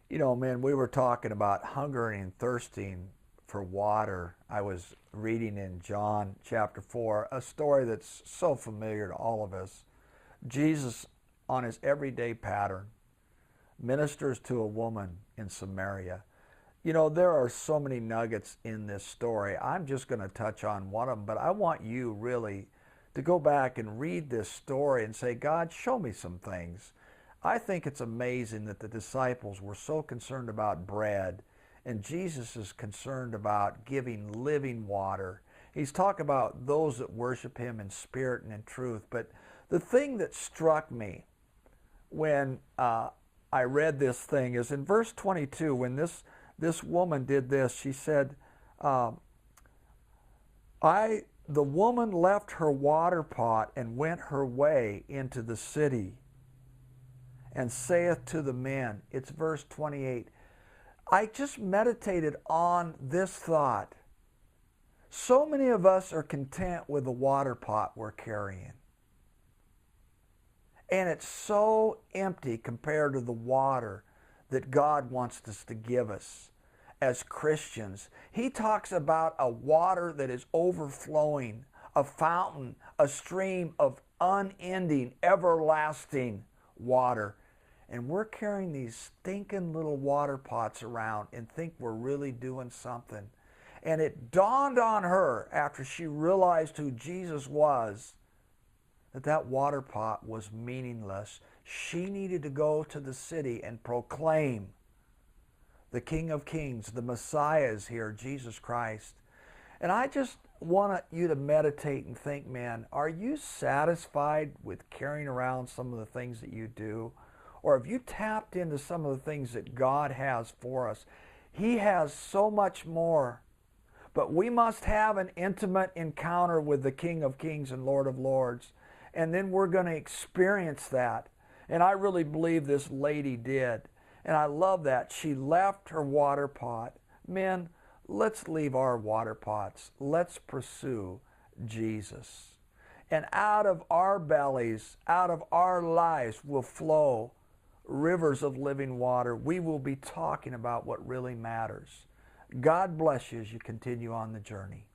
You know, man, we were talking about hungering and thirsting for water. I was reading in John chapter 4, a story that's so familiar to all of us. Jesus, on his everyday pattern, ministers to a woman in Samaria. You know, there are so many nuggets in this story. I'm just going to touch on one of them, but I want you really to go back and read this story and say, God, show me some things. I think it's amazing that the disciples were so concerned about bread, and Jesus is concerned about giving living water. He's talking about those that worship him in spirit and in truth. But the thing that struck me when I read this thing is in verse 22, when this woman did this, she said, uh, the woman left her water pot and went her way into the city and saith to the men, it's verse 28. I just meditated on this thought. So many of us are content with the water pot we're carrying. And it's so empty compared to the water that God wants us to give us as Christians. He talks about a water that is overflowing, a fountain, a stream of unending, everlasting water. And we're carrying these stinking little water pots around and think we're really doing something. And it dawned on her after she realized who Jesus was that that water pot was meaningless. She needed to go to the city and proclaim the King of Kings, the Messiah is here, Jesus Christ. And I just want you to meditate and think, man, are you satisfied with carrying around some of the things that you do? Or have you tapped into some of the things that God has for us? He has so much more. But we must have an intimate encounter with the King of Kings and Lord of Lords. And then we're going to experience that. And I really believe this lady did. And I love that. She left her water pot. Men, let's leave our water pots. Let's pursue Jesus. And out of our bellies, out of our lives will flow rivers of living water. We will be talking about what really matters. God bless you as you continue on the journey.